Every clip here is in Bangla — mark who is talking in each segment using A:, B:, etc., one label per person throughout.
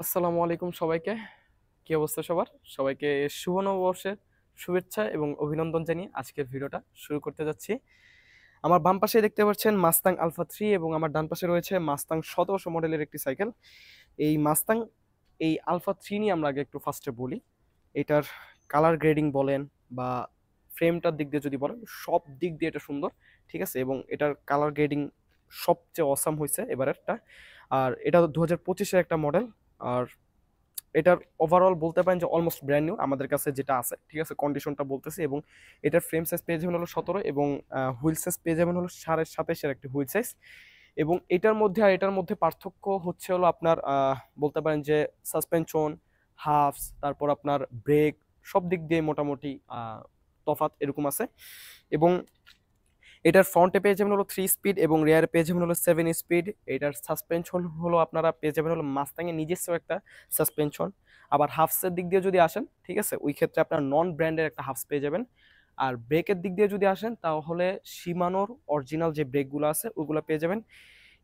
A: আসসালামু আলাইকুম সবাইকে। কি অবস্থা সবার? সবাইকে শুভ নববর্ষের শুভেচ্ছা এবং অভিনন্দন জানিয়ে আজকের ভিডিওটা শুরু করতে যাচ্ছি। আমার বাম পাশে দেখতে পাচ্ছেন মাস্তাং আলফা 3 এবং আমার ডান পাশে রয়েছে মাস্তাং 1700 মডেলের একটি সাইকেল। এই মাস্তাং এই আলফা 3 নিয়ে আমরা আগে একটু ফার্স্টে বলি। এটার কালার গ্রেডিং বলেন বা ফ্রেমটার দিক দিয়ে যদি বলেন, সব দিক দিয়ে এটা সুন্দর। ঠিক আছে? এবং এটার কালার গ্রেডিং সবচেয়ে অসাম হয়েছে এবারেরটা। আর এটা 2025-এর একটা মডেল। আর এটার ওভারঅল বলতে পারেন যে অলমোস্ট ব্র্যান্ড নিউ আমাদের কাছে যেটা আছে। ঠিক আছে, কন্ডিশনটা বলতেছি। এবং এটার ফ্রেম সাইজ পেয়ে যাবেন হলো 17 এবং হুইল সাইজ পেয়ে যাবেন হলো 27.5-এর একটি হুইল সাইজ। এবং এটার মধ্যে আর এটার মধ্যে পার্থক্য হচ্ছে হলো আপনার বলতে পারেন যে সাসপেনশন, হাফস, তারপর আপনার ব্রেক, সব দিক দিয়ে মোটামুটি তফাৎ এরকম আছে। এবং এটার ফ্রন্টে পেয়ে যাবেন হলো 3 স্পিড এবং রেয়ারে পেয়ে যাবেন হলো 7 স্পিড। এটার সাসপেনশন হলো আপনারা পেয়ে যাবেন হলো মাস্তাংয়ের নিজস্ব একটা সাসপেনশন। আবার হাফসের দিক দিয়ে যদি আসেন, ঠিক আছে, ওই ক্ষেত্রে আপনার নন ব্র্যান্ডের একটা হাফস পেয়ে যাবেন। আর ব্রেকের দিক দিয়ে যদি আসেন তাহলে শিমানোর অরিজিনাল যে ব্রেকগুলো আছে ওগুলো পেয়ে যাবেন।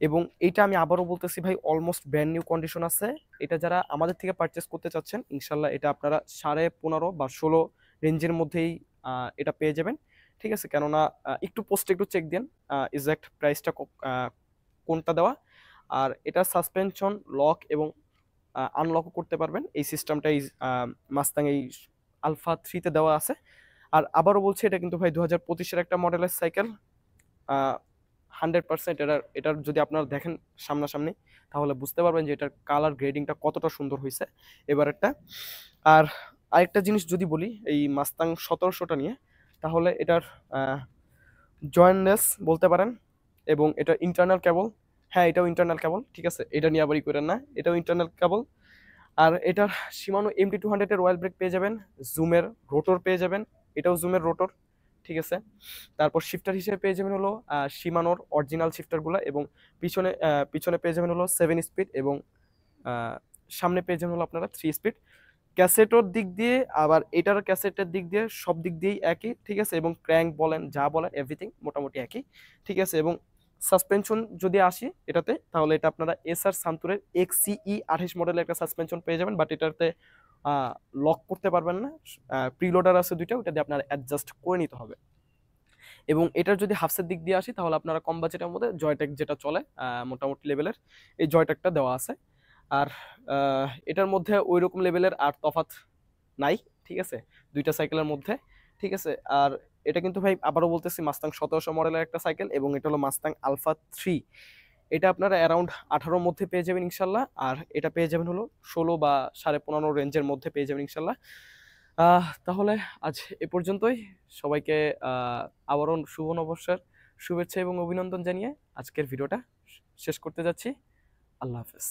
A: এবং এইটা আমি আবারও বলতেছি ভাই, অলমোস্ট ব্র্যান্ড নিউ কন্ডিশন আছে। এটা যারা আমাদের থেকে পারচেস করতে চাচ্ছেন, ইনশাল্লাহ এটা আপনারা 15.5 বা 16 রেঞ্জের মধ্যেই এটা পেয়ে যাবেন। ঠিক আছে, কেননা একটু পোস্টে একটু চেক দেন এক্সাক্ট প্রাইসটা কোনটা দেওয়া। আর এটার সাসপেনশন লক এবং আনলকও করতে পারবেন, এই সিস্টেমটা এই মাস্তাং এই আলফা 3-তে দেওয়া আছে। আর আবারও বলছি, এটা কিন্তু ভাই 2025-এর একটা মডেলের সাইকেল। 100% এটার যদি আপনারা দেখেন সামনাসামনি, তাহলে বুঝতে পারবেন যে এটার কালার গ্রেডিংটা কতটা সুন্দর হয়েছে এবারেরটা। আর আরেকটা জিনিস যদি বলি এই মাস্তাং 1700টা নিয়ে, তাহলে এটার জয়েন্টলেস বলতে পারেন। এবং এটা ইন্টারনাল কেবল। হ্যাঁ, এটাও ইন্টারনাল কেবল। ঠিক আছে, এটা নিয়ে আবার করেন না, এটাও ইন্টারনাল কেবল। আর এটার শিমানো MT200-এর অয়েল ব্রেক পেয়ে যাবেন, জুমের রোটর পেয়ে যাবেন, এটাও জুমের রোটর। ঠিক আছে, তারপর শিফটার হিসেবে পেয়ে যাবেন হলো শিমানোর অরিজিনাল শিফটারগুলো। এবং পিছনে পিছনে পেয়ে যাবেন হলো 7 স্পিড এবং আহ, সামনে পেয়ে যাবেন হলো আপনারা 3 স্পিড। ক্যাসেটোর দিক দিয়ে আবার এটার ক্যাসেটের দিক দিয়ে সব দিক দিয়েই একই। ঠিক আছে, এবং ক্র্যাঙ্ক বলেন যা বলেন এভরিথিং মোটামুটি একই। ঠিক আছে, এবং সাসপেনশন যদি আসি এটাতে, তাহলে এটা আপনারা এসআর সান্তুরের XCE 28 মডেলের একটা সাসপেনশন পেয়ে যাবেন, বাট এটাতে লক করতে পারবেন না। প্রিলোডার আছে দুইটা, ওটা দিয়ে আপনারা অ্যাডজাস্ট করে নিতে হবে। এবং এটার যদি হাফসের দিক দিয়ে আসি, তাহলে আপনারা কম বাজেটের মধ্যে জয়টেক যেটা চলে মোটামুটি লেভেলের, এই জয়টেকটা দেওয়া আছে। আর এটার মধ্যে ওই রকম লেভেলের আর তফাৎ নাই। ঠিক আছে, দুইটা সাইকেলের মধ্যে। ঠিক আছে, আর এটা কিন্তু ভাই আবারও বলতেছি মাস্তাং 1700 মডেলের একটা সাইকেল এবং এটা হলো মাস্তাং আলফা 3। এটা আপনারা অ্যারাউন্ড 18-র মধ্যে পেয়ে যাবেন ইনশাল্লাহ। আর এটা পেয়ে যাবেন হলো 16 বা 15.5 রেঞ্জের মধ্যে পেয়ে যাবেন ইনশাল্লাহ। তাহলে আজ এ পর্যন্তই। সবাইকে আবারও শুভ নববর্ষের শুভেচ্ছা এবং অভিনন্দন জানিয়ে আজকের ভিডিওটা শেষ করতে যাচ্ছি। আল্লাহ হাফেজ।